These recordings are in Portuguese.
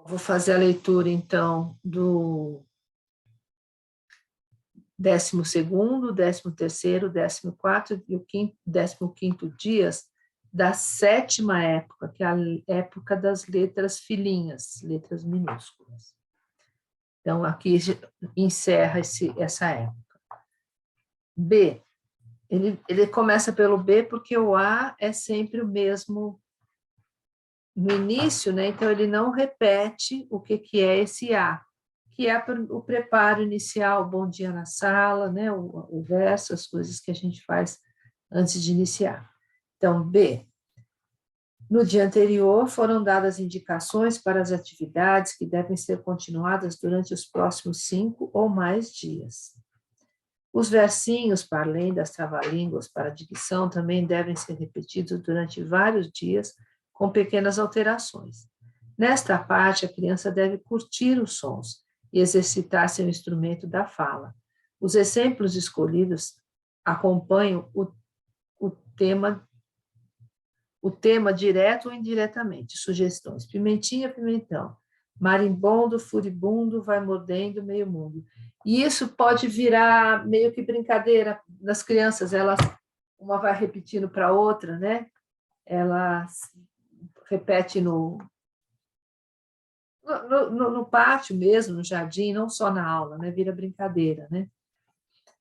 Vou fazer a leitura, então, do 12º, 13º, 14º e o 15º dias da 7ª época, que é a época das letras filhinhas, letras minúsculas. Então, aqui encerra essa época. B. Ele começa pelo B porque o A é sempre o mesmo no início, né? Então, ele não repete o que é esse A, que é o preparo inicial, bom dia na sala, né? O verso, as coisas que a gente faz antes de iniciar. Então, B. No dia anterior, foram dadas indicações para as atividades que devem ser continuadas durante os próximos 5 ou mais dias. Os versinhos, para além das trava-línguas para a dicção, também devem ser repetidos durante vários dias, com pequenas alterações. Nesta parte, a criança deve curtir os sons e exercitar seu instrumento da fala. Os exemplos escolhidos acompanham o tema direto ou indiretamente. Sugestões: pimentinha, pimentão. Marimbondo, furibundo, vai mordendo meio mundo. E isso pode virar meio que brincadeira das crianças. Uma vai repetindo para a outra, né? Ela repete no pátio mesmo, no jardim, não só na aula, né? Vira brincadeira, né?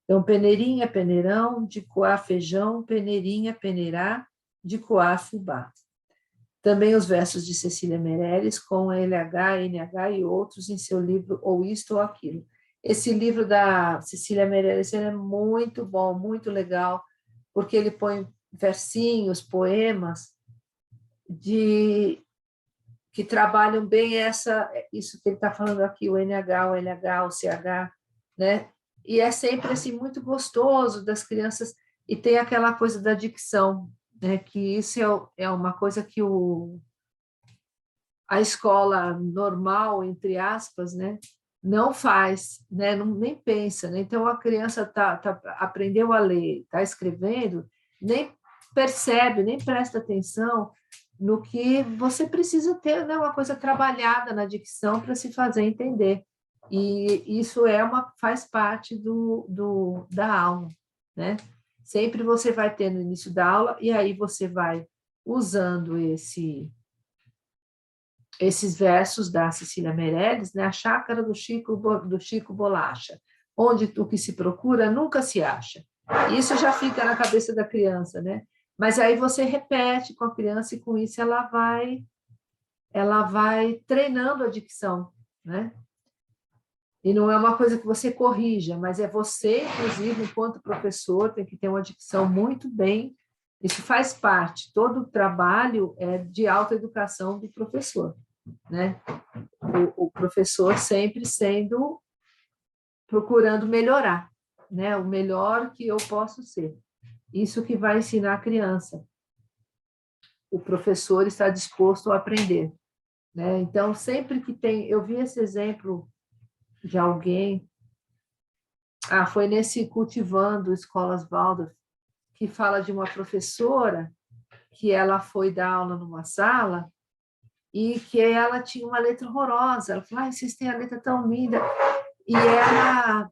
Então, peneirinha, peneirão, de coar feijão, peneirinha, peneirá, de coar fubá. Também os versos de Cecília Meirelles, com LH, NH e outros em seu livro Ou Isto ou Aquilo. Esse livro da Cecília Meirelles é muito bom, muito legal, porque ele põe versinhos, poemas, que trabalham bem isso que ele está falando aqui, o NH, o LH, o CH, né? E é sempre assim, muito gostoso das crianças, e tem aquela coisa da dicção, né? Que isso é uma coisa que a escola normal, entre aspas, né? Não faz, né? Nem pensa, né? Então a criança aprendeu a ler, está escrevendo, nem percebe, nem presta atenção no que você precisa ter, né, uma coisa trabalhada na dicção para se fazer entender. E isso faz parte da aula, né? Sempre você vai ter no início da aula, e aí você vai usando esses versos da Cecília Meirelles, né? A chácara do Chico Bolacha, onde o que se procura nunca se acha. Isso já fica na cabeça da criança, né? Mas aí você repete com a criança e com isso ela vai treinando a dicção, né? E não é uma coisa que você corrija, mas é você, inclusive, enquanto professor, tem que ter uma dicção muito bem. Isso faz parte, todo o trabalho é de autoeducação do professor, né? O professor sempre procurando melhorar, né? O melhor que eu posso ser. Isso que vai ensinar a criança. O professor está disposto a aprender, né? Então, sempre que eu vi esse exemplo de alguém, foi nesse Cultivando Escolas Waldorf, que fala de uma professora que ela foi dar aula numa sala e que ela tinha uma letra horrorosa. Ela falou: vocês têm a letra tão linda. E ela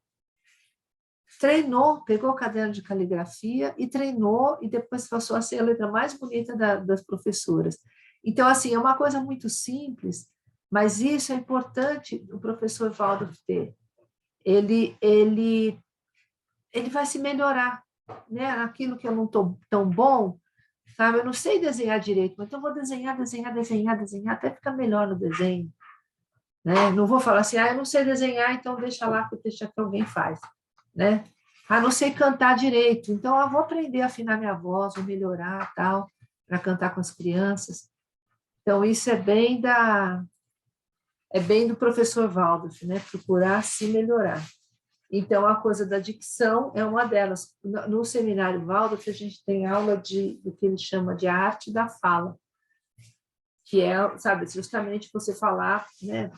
treinou, pegou o caderno de caligrafia e treinou, e depois passou a ser a letra mais bonita das professoras. Então, assim, é uma coisa muito simples, mas isso é importante o professor Waldorf ter. Ele vai se melhorar, né? Aquilo que eu não estou tão bom, sabe? Eu não sei desenhar direito, mas então vou desenhar, até ficar melhor no desenho, né? Não vou falar assim, eu não sei desenhar, então deixa lá que alguém faz, né? Não sei cantar direito, então eu vou aprender a afinar minha voz, vou melhorar, tal, para cantar com as crianças. Então isso é bem do professor Waldorf, né? Procurar se melhorar. Então, a coisa da dicção é uma delas. No seminário Waldorf, a gente tem aula do que ele chama de arte da fala, que é, sabe, justamente você falar, né?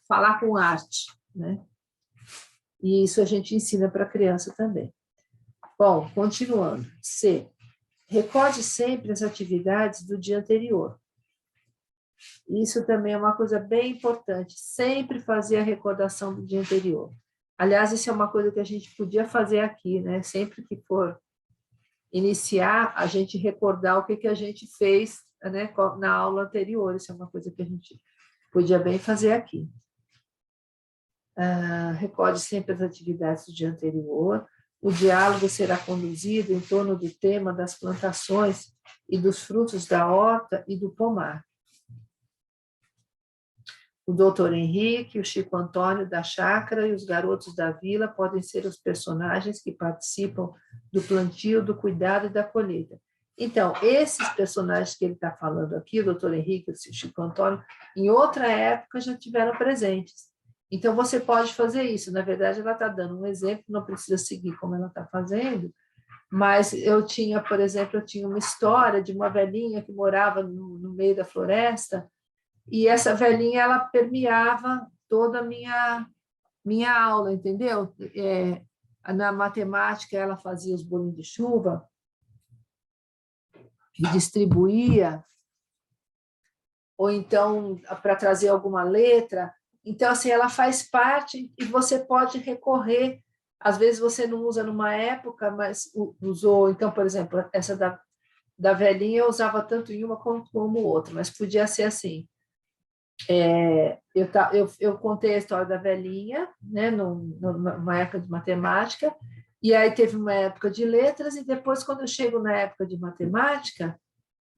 Falar com arte, né? E isso a gente ensina para a criança também. Bom, continuando. C. Recorde sempre as atividades do dia anterior. Isso também é uma coisa bem importante, sempre fazer a recordação do dia anterior. Aliás, isso é uma coisa que a gente podia fazer aqui, né? Sempre que for iniciar, a gente recordar o que a gente fez, né, na aula anterior. Isso é uma coisa que a gente podia bem fazer aqui. Recorde sempre as atividades do dia anterior. O diálogo será conduzido em torno do tema das plantações e dos frutos da horta e do pomar. O doutor Henrique, o Chico Antônio da chácara e os garotos da vila podem ser os personagens que participam do plantio, do cuidado e da colheita. Então, esses personagens que ele está falando aqui, o doutor Henrique e o Chico Antônio, em outra época já tiveram presentes. Então, você pode fazer isso. Na verdade, ela está dando um exemplo, não precisa seguir como ela está fazendo, mas eu tinha, por exemplo, uma história de uma velhinha que morava no meio da floresta, e essa velhinha, ela permeava toda a minha aula, entendeu? Na matemática, ela fazia os bolinhos de chuva e distribuía, ou então, para trazer alguma letra. Então, assim, ela faz parte e você pode recorrer. Às vezes, você não usa numa época, mas usou. Então, por exemplo, essa da velhinha, eu usava tanto em uma como outra, mas podia ser assim. Eu contei a história da velhinha, né, numa época de matemática, e aí teve uma época de letras, e depois, quando eu chego na época de matemática,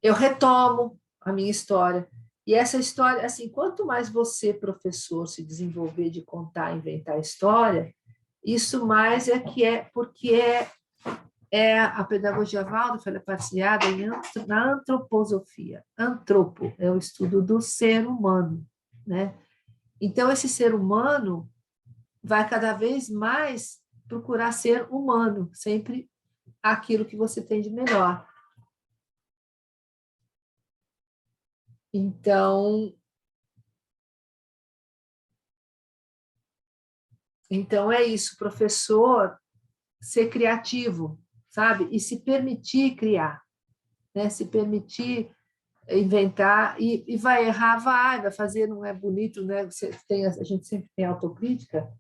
eu retomo a minha história. E essa história, assim, quanto mais você, professor, se desenvolver de contar, inventar história, isso mais porque a pedagogia Waldorf é baseada na antroposofia. Antropo é o estudo do ser humano, né? Então, esse ser humano vai cada vez mais procurar ser humano, sempre aquilo que você tem de melhor. Então é isso, professor, ser criativo, sabe? E se permitir criar, né? Se permitir inventar, e vai errar, vai fazer, não é bonito, né? A gente sempre tem autocrítica,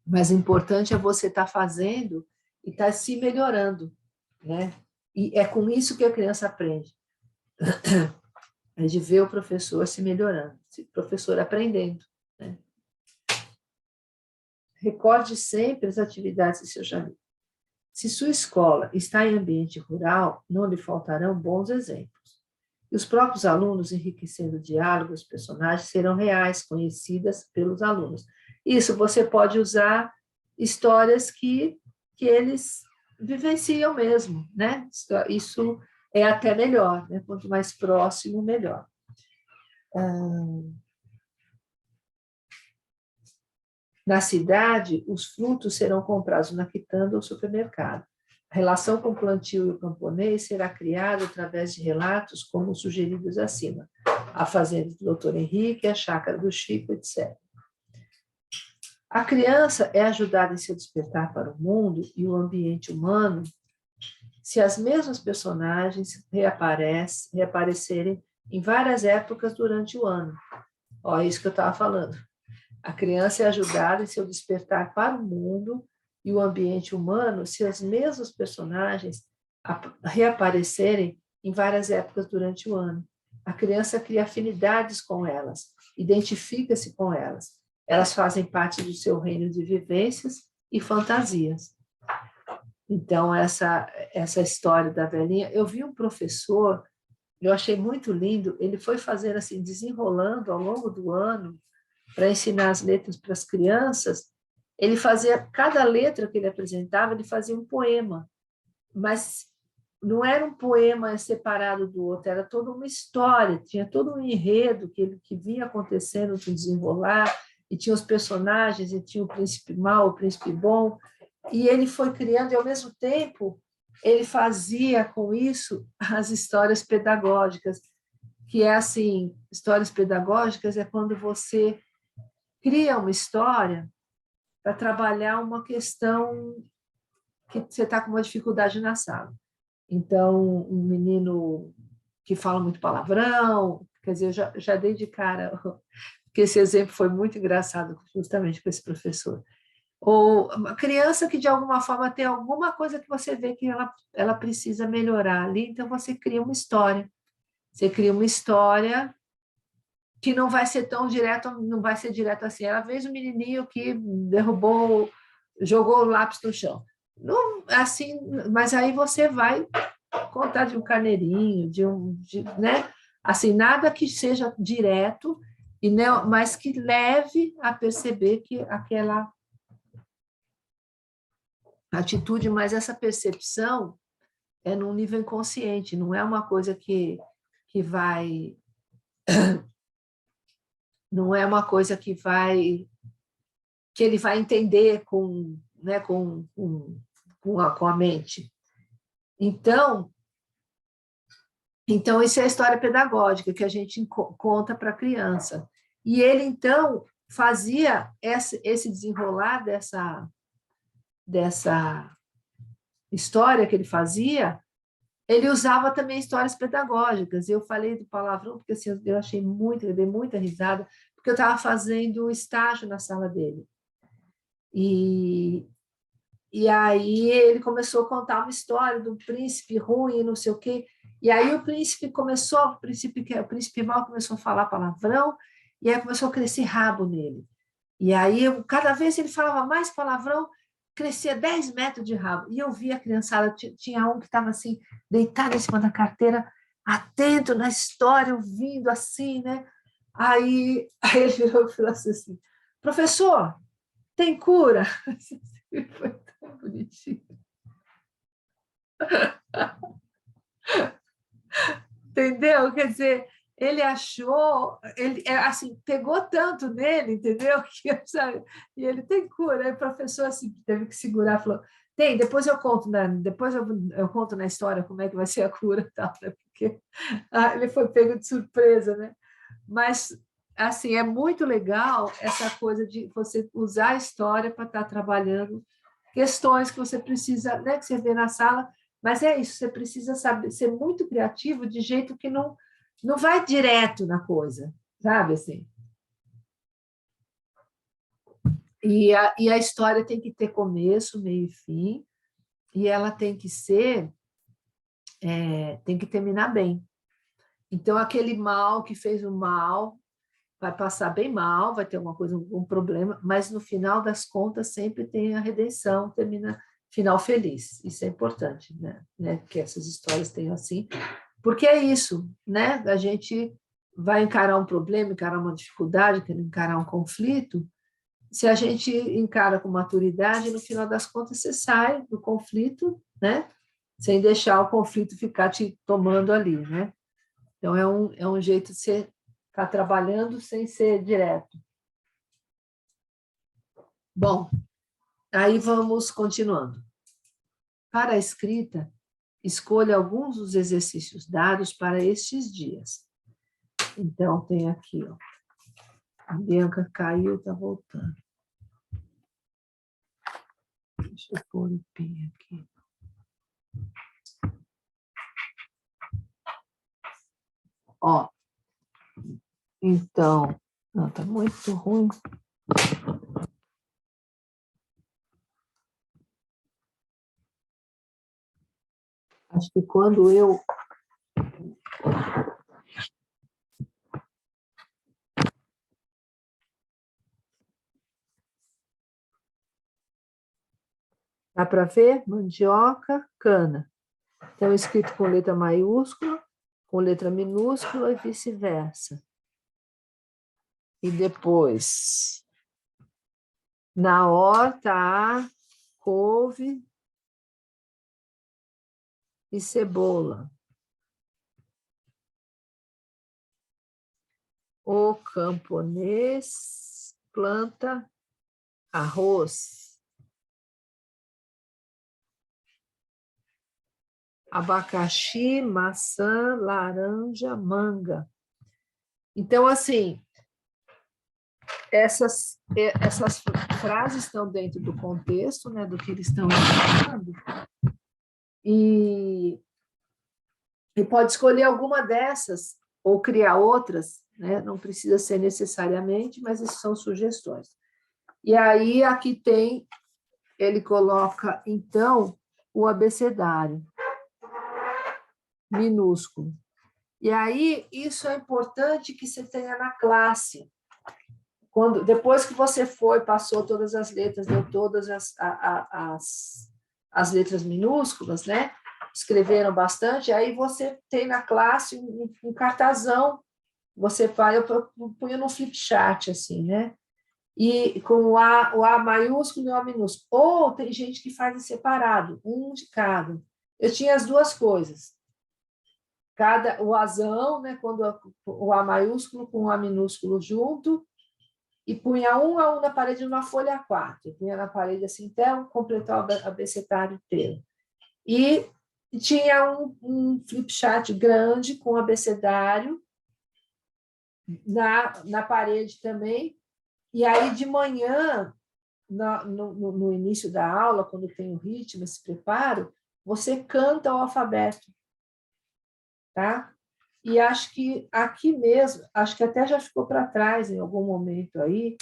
mas o importante é você estar fazendo e estar se melhorando, né? E é com isso que a criança aprende, é de ver o professor se melhorando, o professor aprendendo, né? Recorde sempre as atividades de seu jardim. Se sua escola está em ambiente rural, não lhe faltarão bons exemplos. E os próprios alunos, enriquecendo o diálogo, os personagens serão reais, conhecidas pelos alunos. Isso você pode usar histórias que eles vivenciam mesmo, né? Isso é até melhor, né? Quanto mais próximo, melhor. Na cidade, os frutos serão comprados na quitanda ou supermercado. A relação com o plantio e o camponês será criada através de relatos como sugeridos acima. A fazenda do Dr. Henrique, a chácara do Chico, etc. A criança é ajudada em seu despertar para o mundo e o ambiente humano se as mesmas personagens reaparecerem em várias épocas durante o ano. Olha, isso que eu estava falando. A criança é ajudada em seu despertar para o mundo e o ambiente humano se as mesmas personagens reaparecerem em várias épocas durante o ano. A criança cria afinidades com elas, identifica-se com elas. Elas fazem parte do seu reino de vivências e fantasias. Então, essa história da velhinha, eu vi um professor, eu achei muito lindo, ele foi fazendo assim, desenrolando ao longo do ano, para ensinar as letras para as crianças, ele fazia, cada letra que ele apresentava, ele fazia um poema, mas não era um poema separado do outro, era toda uma história, tinha todo um enredo que vinha acontecendo no desenrolar, e tinha os personagens, e tinha o príncipe mau, o príncipe bom, e ele foi criando, e ao mesmo tempo, ele fazia com isso as histórias pedagógicas, que é assim, histórias pedagógicas é quando você cria uma história para trabalhar uma questão que você está com uma dificuldade na sala. Então, um menino que falam muito palavrão, quer dizer, eu já dei de cara, porque esse exemplo foi muito engraçado justamente com esse professor. Ou uma criança que, de alguma forma, tem alguma coisa que você vê que ela precisa melhorar ali, então você cria uma história. Você cria uma história que não vai ser tão direto, não vai ser direto assim. Ela fez um menininho que derrubou, jogou o lápis no chão. Não, assim, mas aí você vai contar de um carneirinho, né? Assim, nada que seja direto, mas que leve a perceber que aquela atitude, mas essa percepção é num nível inconsciente, não é uma coisa que vai, não é uma coisa que ele vai entender com, né, com a mente. Então, isso é a história pedagógica que a gente conta para a criança. E ele, então, fazia esse desenrolar dessa história que ele fazia, ele usava também histórias pedagógicas. Eu falei do palavrão porque assim, eu achei muito, eu dei muita risada, porque eu estava fazendo estágio na sala dele. E aí ele começou a contar uma história do príncipe ruim e não sei o quê. E aí o príncipe mal começou a falar palavrão, e aí começou a crescer rabo nele. E aí, cada vez ele falava mais palavrão, crescia 10 metros de rabo. E eu vi a criançada, tinha um que estava assim, deitado em cima da carteira, atento na história, ouvindo assim, né? Aí ele virou e falou assim, professor, tem cura? Foi tão bonitinho. Entendeu? Quer dizer, ele achou, ele assim, pegou tanto nele, entendeu? Sabe? E ele tem cura. Aí o professor assim, teve que segurar, falou: tem, depois eu conto, né? Depois eu conto na história como é que vai ser a cura, tal, né? Porque ele foi pego de surpresa, né? Mas assim, é muito legal essa coisa de você usar a história para estar trabalhando questões que você precisa, né, que você vê na sala, mas é isso, você precisa saber ser muito criativo de jeito que não vai direto na coisa, sabe assim? E a história tem que ter começo, meio e fim, e ela tem que tem que terminar bem. Então, aquele mal que fez o mal vai passar bem mal, vai ter alguma coisa, um problema, mas no final das contas sempre tem a redenção, termina final feliz. Isso é importante, né? Que essas histórias tenham assim, porque é isso, né? A gente vai encarar um problema, encarar uma dificuldade, encarar um conflito. Se a gente encara com maturidade, no final das contas você sai do conflito, né? Sem deixar o conflito ficar te tomando ali, né? Então é um jeito de você estar trabalhando sem ser direto. Bom, aí vamos continuando. Para a escrita, escolha alguns dos exercícios dados para estes dias. Então, tem aqui, ó. A Bianca caiu, está voltando. Deixa eu pôr o P aqui. Ó, então, não, está muito ruim. Acho que quando eu... Dá para ver? Mandioca, cana. Então, escrito com letra maiúscula, com letra minúscula e vice-versa. E depois, na horta, há couve e cebola. O camponês planta arroz, abacaxi, maçã, laranja, manga. Então, assim, essas frases estão dentro do contexto, né, do que eles estão falando, e E pode escolher alguma dessas, ou criar outras, né? Não precisa ser necessariamente, mas essas são sugestões. E aí, aqui tem, ele coloca, então, o abecedário minúsculo. E aí, isso é importante que você tenha na classe. Depois que você passou todas as letras, deu todas as letras minúsculas, né? Escreveram bastante, aí você tem na classe um cartazão, você faz, eu punho no flip chart, assim, né? E com o A maiúsculo e o A minúsculo. Ou tem gente que faz em separado, um de cada. Eu tinha as duas coisas. O Azão, né? Quando o A maiúsculo com o A minúsculo junto, e punha um a um na parede numa folha A4. Eu punha na parede assim até completar o abecedário inteiro. E tinha um flip chart grande com abecedário na parede também. E aí, de manhã, no início da aula, quando tem o ritmo, esse preparo, você canta o alfabeto. Tá? E acho que aqui mesmo, acho que até já ficou para trás em algum momento aí,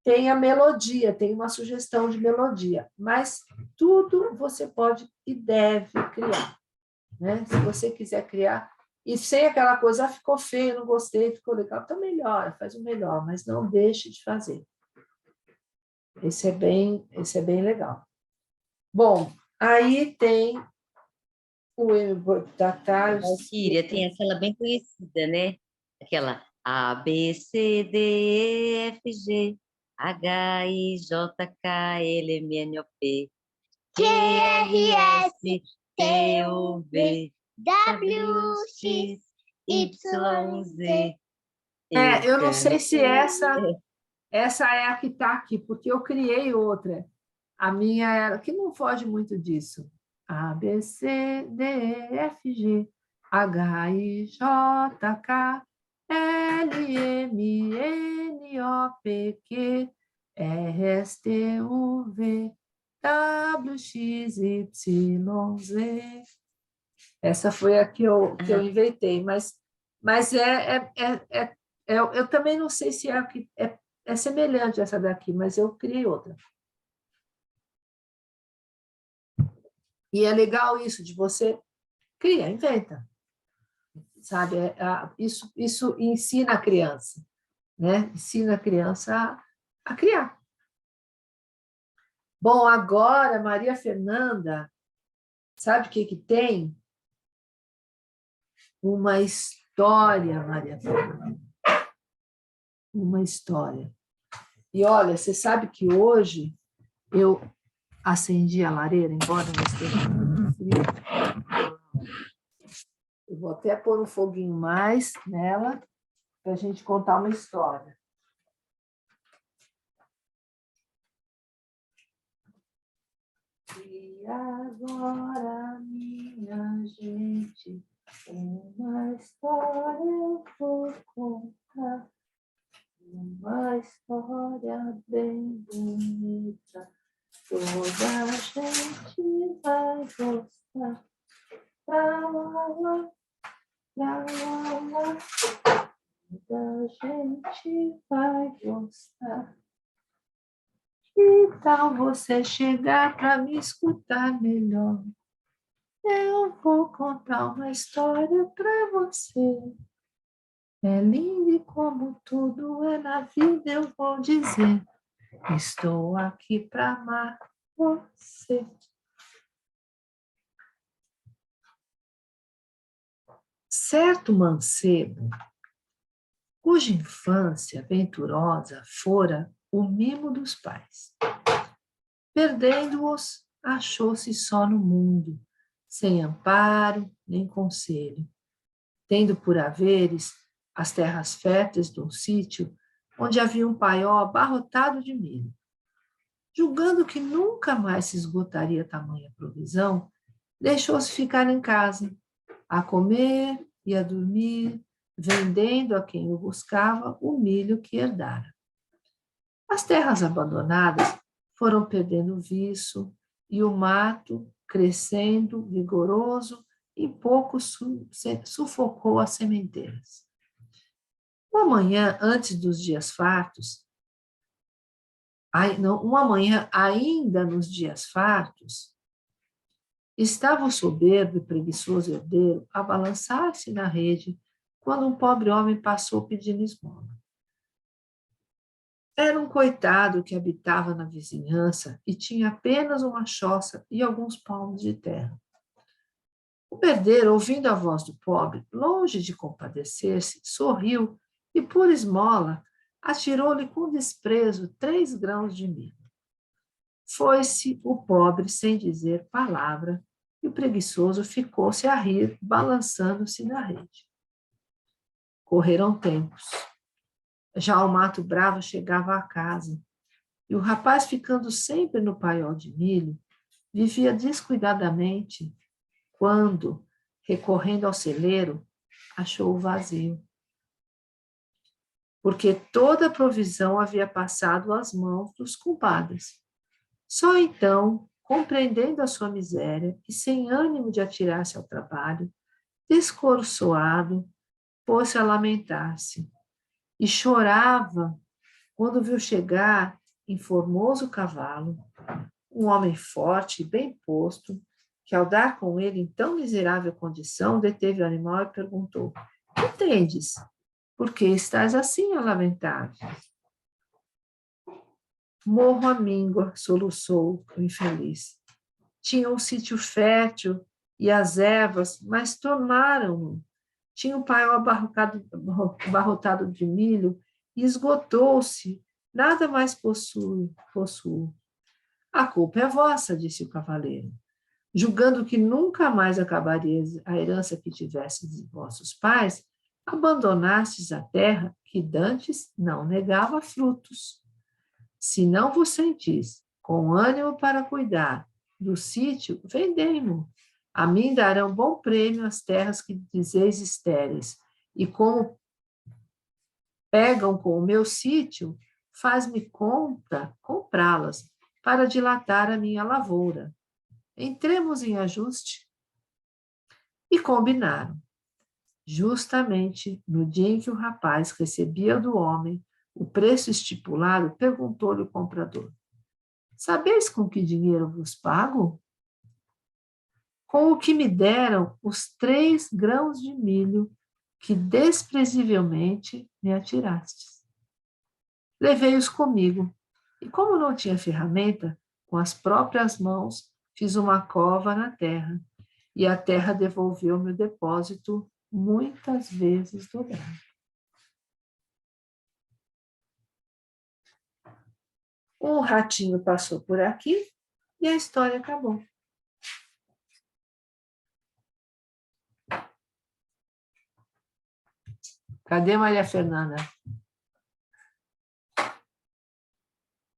tem a melodia, tem uma sugestão de melodia, mas tudo você pode e deve criar, né? Se você quiser criar, e sem aquela coisa, ficou feio, não gostei, ficou legal, então melhora, faz o melhor, mas não deixe de fazer. Esse é bem legal. Bom, aí tem o importatário. Valquíria, tem aquela bem conhecida, né? Aquela A, B, C, D, E, F, G, H, I, J, K, L, M, N, O, P, Q, R, S, T, U, V, W, X, Y, Z. Eu não sei se essa é a que está aqui, porque eu criei outra. A minha era, que não foge muito disso. A, B, C, D, E, F, G, H, I, J, K, L, M, N, O, P, Q, R, S, T, U, V, W, X, Y, Z. Essa foi a que eu inventei, mas eu também não sei se é semelhante a essa daqui, mas eu criei outra. E é legal isso de você criar, inventa, sabe? Isso ensina a criança, né? Ensina a criança a criar. Bom, agora, Maria Fernanda, sabe o que tem? Uma história, Maria Fernanda. Uma história. E olha, você sabe que hoje eu acendi a lareira, embora não esteja muito frio. Eu vou até pôr um foguinho mais nela para a gente contar uma história. E agora, minha gente, uma história eu vou contar. Uma história bem bonita, toda a gente vai gostar. Lá, lá, lá, lá, lá, lá. Toda a gente vai gostar. Que tal você chegar para me escutar melhor? Eu vou contar uma história para você. É lindo e como tudo é na vida, eu vou dizer. Estou aqui para amar você. Certo mancebo, cuja infância venturosa fora o mimo dos pais. Perdendo-os, achou-se só no mundo, sem amparo nem conselho, tendo por haveres as terras férteis de um sítio onde havia um paiol abarrotado de milho. Julgando que nunca mais se esgotaria tamanha provisão, deixou-se ficar em casa, a comer e a dormir, vendendo a quem o buscava o milho que herdara. As terras abandonadas foram perdendo viço e o mato, crescendo, vigoroso em pouco sufocou as sementeiras. Uma manhã antes dos dias fartos, uma manhã ainda nos dias fartos, estava o soberbo e preguiçoso herdeiro a balançar-se na rede quando um pobre homem passou pedindo esmola. Era um coitado que habitava na vizinhança e tinha apenas uma choça e alguns palmos de terra. O herdeiro, ouvindo a voz do pobre, longe de compadecer-se, sorriu e, por esmola, atirou-lhe com desprezo 3 grãos de milho. Foi-se o pobre sem dizer palavra e o preguiçoso ficou-se a rir, balançando-se na rede. Correram tempos. Já o mato bravo chegava à casa, e o rapaz, ficando sempre no paiol de milho, vivia descuidadamente quando, recorrendo ao celeiro, achou-o vazio. Porque toda a provisão havia passado às mãos dos culpados. Só então, compreendendo a sua miséria e sem ânimo de atirar-se ao trabalho, descoroçoado, pôs-se a lamentar-se e chorava quando viu chegar em formoso cavalo um homem forte e bem posto, que ao dar com ele em tão miserável condição, deteve o animal e perguntou: "Que tendes? Por que estás assim a lamentar?" "Morro à míngua", soluçou o infeliz. "Tinha um sítio fértil e as ervas, mas tomaram-no. Tinha um paiol abarrotado de milho e esgotou-se. Nada mais possuo. "A culpa é vossa", disse o cavaleiro. "Julgando que nunca mais acabaria a herança que tivesses de vossos pais, abandonastes a terra que dantes não negava frutos. Se não vos sentis com ânimo para cuidar do sítio, vendei-mo. A mim darão bom prêmio as terras que dizeis estéreis, e como pegam com o meu sítio, faz-me comprá-las, para dilatar a minha lavoura. Entremos em ajuste." E combinaram. Justamente no dia em que o rapaz recebia do homem o preço estipulado, perguntou-lhe o comprador: "Sabeis com que dinheiro vos pago?" "Com o que me deram os 3 grãos de milho que desprezivelmente me atirastes. Levei-os comigo, e como não tinha ferramenta, com as próprias mãos fiz uma cova na terra, e a terra devolveu-me o depósito muitas vezes dobrado." Um ratinho passou por aqui e a história acabou. Cadê Maria Fernanda?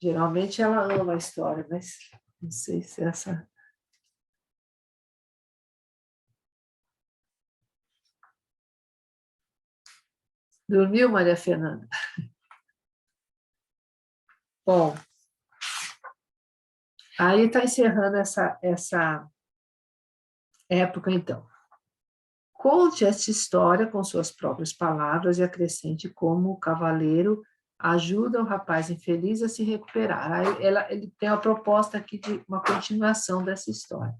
Geralmente ela ama a história, mas não sei se essa... Dormiu, Maria Fernanda? Bom, aí está encerrando essa época, então. Conte essa história com suas próprias palavras e acrescente como o cavaleiro ajuda o rapaz infeliz a se recuperar. Aí ele tem a proposta aqui de uma continuação dessa história.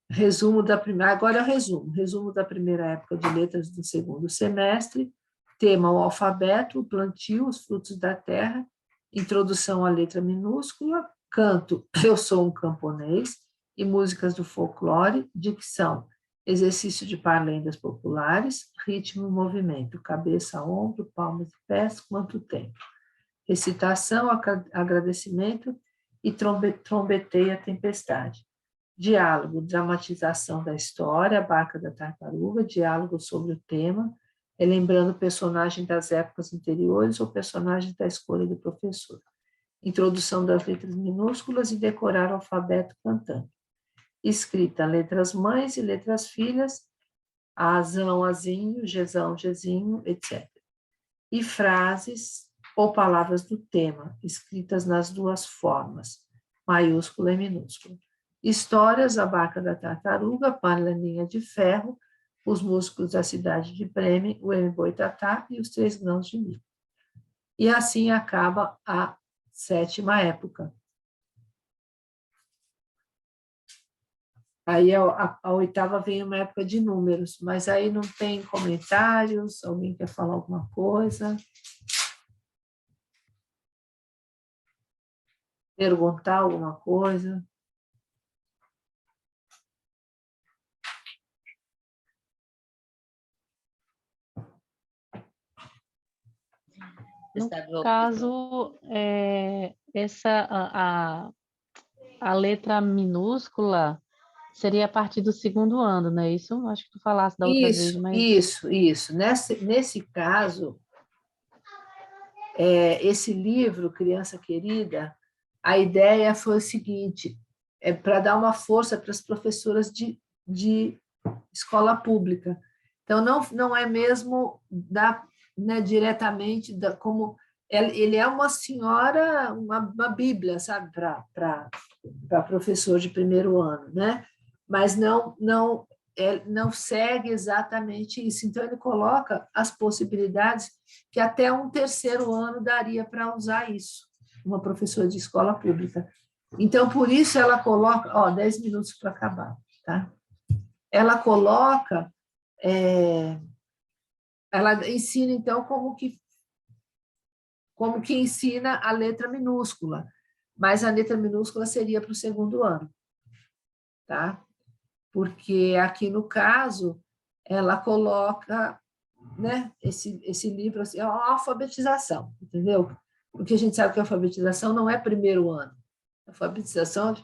Resumo da primeira, agora é o resumo da primeira época de letras do segundo semestre, tema o alfabeto, o plantio, os frutos da terra, introdução à letra minúscula, canto Eu Sou um Camponês e músicas do folclore, dicção, exercício de parlendas populares, ritmo e movimento, cabeça, ombro, palmas e pés, quanto tempo, recitação, agradecimento e trombeteia a tempestade. Diálogo, dramatização da história, a Barca da Tartaruga, diálogo sobre o tema, relembrando o personagem das épocas anteriores ou personagem da escolha do professor. Introdução das letras minúsculas e decorar o alfabeto cantando. Escrita, letras mães e letras filhas, azão, azinho, gezão, gezinho, etc. E frases ou palavras do tema, escritas nas duas formas, maiúscula e minúscula. Histórias, a barca da tartaruga, Panelinha de Ferro, os músicos da cidade de Bremen, o Emboitatá e os 3 grãos de milho. E assim acaba a 7ª época. Aí a 8ª vem uma época de números, mas aí não tem comentários, alguém quer falar alguma coisa? Perguntar alguma coisa? No caso, a letra minúscula seria a partir do 2º ano, não é isso? Acho que tu falasse da outra vez, mas... Isso. Nesse caso, esse livro, Criança Querida, a ideia foi o seguinte, para dar uma força para as professoras de escola pública. Então, não é mesmo diretamente como... Ele é uma senhora, uma bíblia, sabe, para professor de 1º ano, né? Mas não segue exatamente isso. Então, ele coloca as possibilidades que até um 3º ano daria para usar isso, uma professora de escola pública. Então, por isso ela coloca... 10 minutos para acabar, tá? Ela coloca... ela ensina, então, como que ensina a letra minúscula, mas a letra minúscula seria para o 2º ano, tá? Porque aqui no caso ela coloca, né, esse livro assim, é uma alfabetização, entendeu? Porque a gente sabe que a alfabetização não é 1º ano. A alfabetização,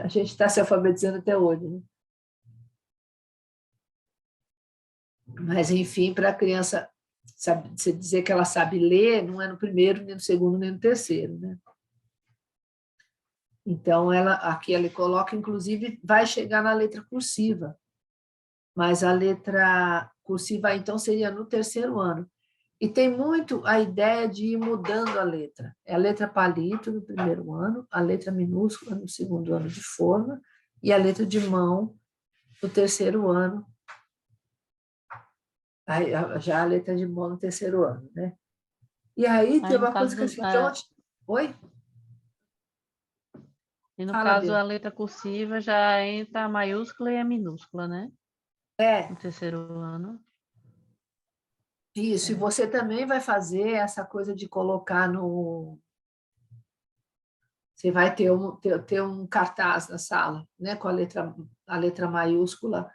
a gente está se alfabetizando até hoje, né? Mas, enfim, para a criança você dizer que ela sabe ler, não é no 1º, nem no 2º, nem no 3º, né? Então, aqui ela coloca, inclusive, vai chegar na letra cursiva, mas a letra cursiva, então, seria no 3º ano. E tem muito a ideia de ir mudando a letra. É a letra palito no 1º ano, a letra minúscula no 2º ano de forma e a letra de mão no 3º ano. Aí, já a letra de mão no 3º ano, né? E aí tem uma coisa que assim, oi? E no caso, a letra cursiva já entra a maiúscula e a minúscula, né? No 3º ano. Isso, e você também vai fazer essa coisa de colocar no... Você vai ter um cartaz na sala, né? Com a letra maiúscula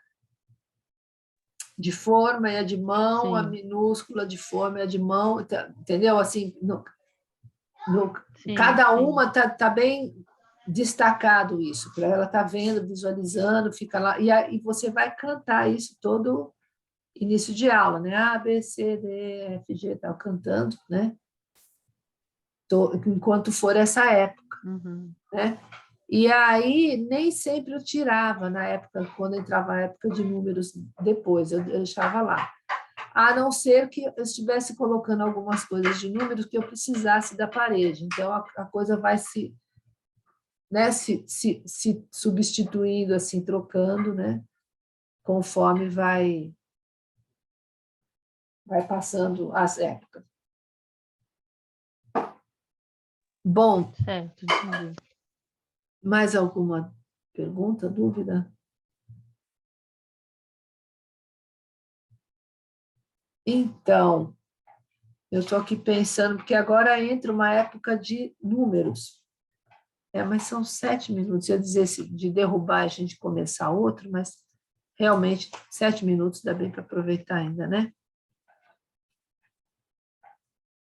de forma e a de mão, a minúscula de forma e a de mão, entendeu? Assim, cada uma tá bem destacado isso, para ela estar vendo, visualizando, fica lá, e você vai cantar isso todo início de aula, né? A, B, C, D, E, F, G, tal, cantando, né? Enquanto for essa época, né? E aí, nem sempre eu tirava, na época, quando entrava a época de números depois, eu deixava lá. A não ser que eu estivesse colocando algumas coisas de números que eu precisasse da parede. Então, a coisa vai se substituindo, assim, trocando, né? Conforme vai passando as épocas. Bom, certo, entendi. Mais alguma pergunta, dúvida? Então, eu estou aqui pensando, porque agora entra uma época de números. Mas são 7 minutos. Eu ia dizer de derrubar a gente começar outro, mas realmente 7 minutos dá bem para aproveitar ainda, né?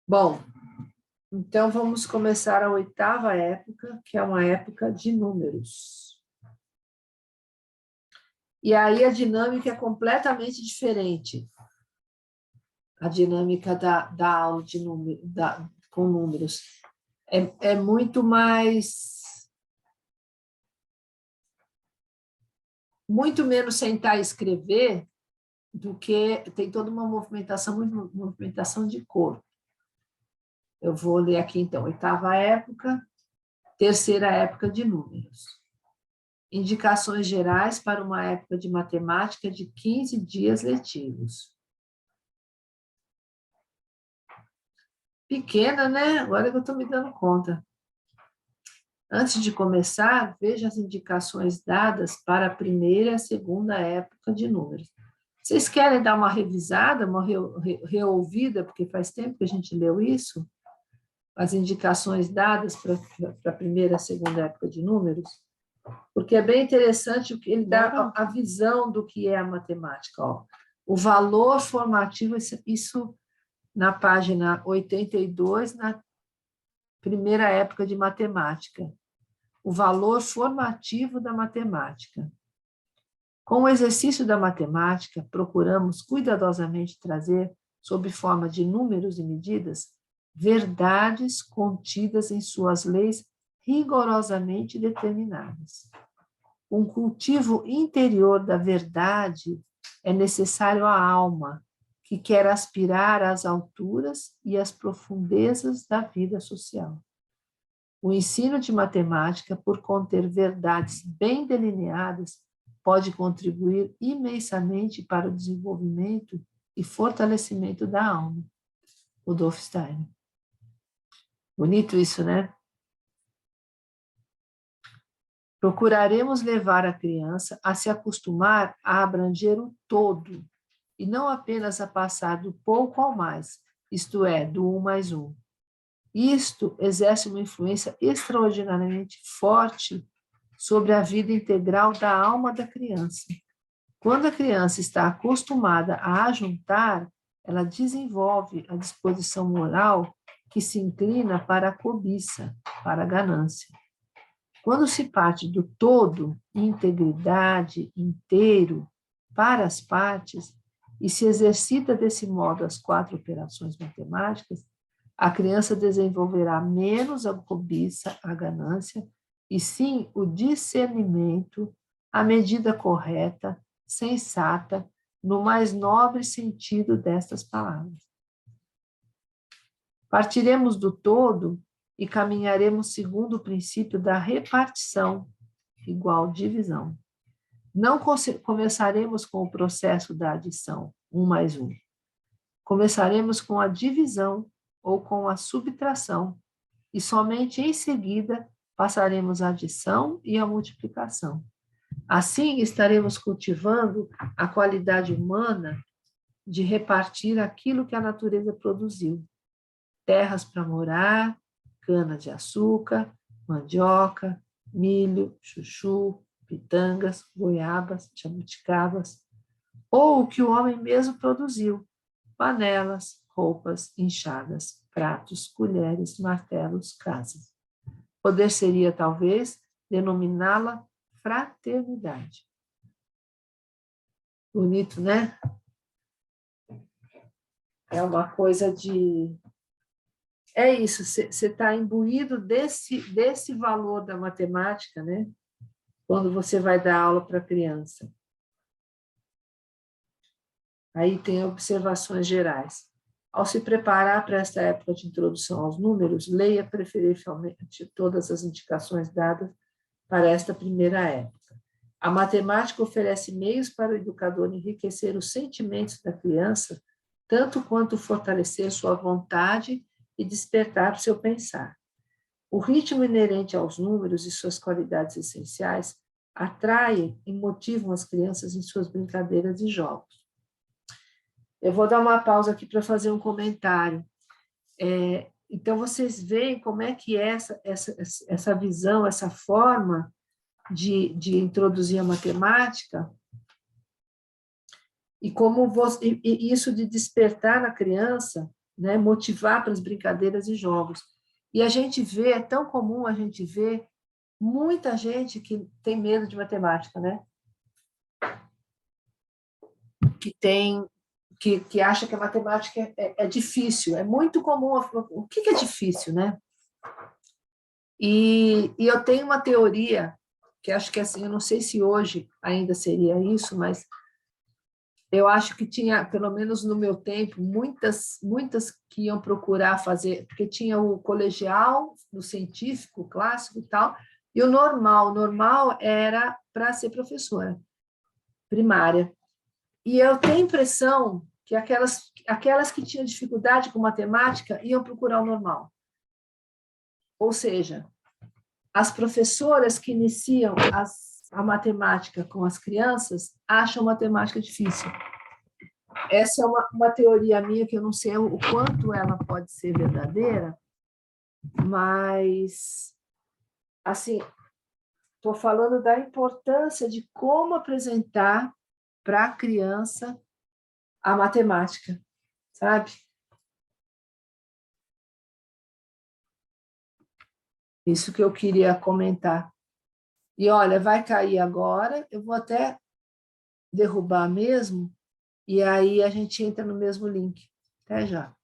Bom, então vamos começar a 8ª época, que é uma época de números. E aí a dinâmica é completamente diferente. A dinâmica da aula de com números. É muito menos sentar e escrever do que tem toda uma movimentação de corpo. Eu vou ler aqui, então, 8ª época, terceira época de números. Indicações gerais para uma época de matemática de 15 dias letivos. Pequena, né? Agora que eu estou me dando conta. Antes de começar, veja as indicações dadas para a primeira e a segunda época de números. Vocês querem dar uma revisada, uma reouvida, porque faz tempo que a gente leu isso? As indicações dadas para a primeira e a segunda época de números? Porque é bem interessante, ele dá a visão do que é a matemática. Ó. O valor formativo, isso na página 82, na primeira época de matemática. O valor formativo da matemática. Com o exercício da matemática, procuramos cuidadosamente trazer, sob forma de números e medidas, verdades contidas em suas leis rigorosamente determinadas. Um cultivo interior da verdade é necessário à alma, que quer aspirar às alturas e às profundezas da vida social. O ensino de matemática, por conter verdades bem delineadas, pode contribuir imensamente para o desenvolvimento e fortalecimento da alma. Rudolf Steiner. Bonito isso, né? Procuraremos levar a criança a se acostumar a abranger o todo, e não apenas a passar do pouco ao mais, isto é, do 1 mais 1. Isto exerce uma influência extraordinariamente forte sobre a vida integral da alma da criança. Quando a criança está acostumada a ajuntar, ela desenvolve a disposição moral que se inclina para a cobiça, para a ganância. Quando se parte do todo, integridade, inteiro, para as partes, e se exercita desse modo as 4 operações matemáticas, a criança desenvolverá menos a cobiça, a ganância, e sim o discernimento, a medida correta, sensata, no mais nobre sentido destas palavras. Partiremos do todo e caminharemos segundo o princípio da repartição, igual divisão. Não começaremos com o processo da adição, 1 mais 1. Começaremos com a divisão ou com a subtração, e somente em seguida passaremos a adição e a multiplicação. Assim, estaremos cultivando a qualidade humana de repartir aquilo que a natureza produziu. Terras para morar, cana-de-açúcar, mandioca, milho, chuchu, pitangas, goiabas, jabuticabas, ou o que o homem mesmo produziu, panelas, roupas, enxadas, pratos, colheres, martelos, casas. Poder seria, talvez, denominá-la fraternidade. Bonito, né? É uma coisa de... É isso, você está imbuído desse valor da matemática, né? Quando você vai dar aula para a criança. Aí tem observações gerais. Ao se preparar para esta época de introdução aos números, leia preferencialmente todas as indicações dadas para esta primeira época. A matemática oferece meios para o educador enriquecer os sentimentos da criança, tanto quanto fortalecer sua vontade e despertar o seu pensar. O ritmo inerente aos números e suas qualidades essenciais atraem e motivam as crianças em suas brincadeiras e jogos. Eu vou dar uma pausa aqui para fazer um comentário. Então, vocês veem como é que é essa visão, essa forma de introduzir a matemática e como isso de despertar na criança, né, motivar para as brincadeiras e jogos. E a gente vê, é tão comum a gente ver muita gente que tem medo de matemática, né? Que acha que a matemática é difícil. É muito comum. O que é difícil, né? E eu tenho uma teoria, que acho que assim, eu não sei se hoje ainda seria isso, mas Eu acho que tinha, pelo menos no meu tempo, muitas que iam procurar fazer, porque tinha o colegial, o científico, o clássico e tal, e o normal. O normal era para ser professora primária. E eu tenho a impressão que aquelas que tinham dificuldade com matemática iam procurar o normal. Ou seja, as professoras que iniciam a matemática com as crianças acham matemática difícil. Essa é uma teoria minha que eu não sei o quanto ela pode ser verdadeira, mas, assim, estou falando da importância de como apresentar para a criança a matemática, sabe? Isso que eu queria comentar. E olha, vai cair agora, eu vou até derrubar mesmo, e aí a gente entra no mesmo link. Até já.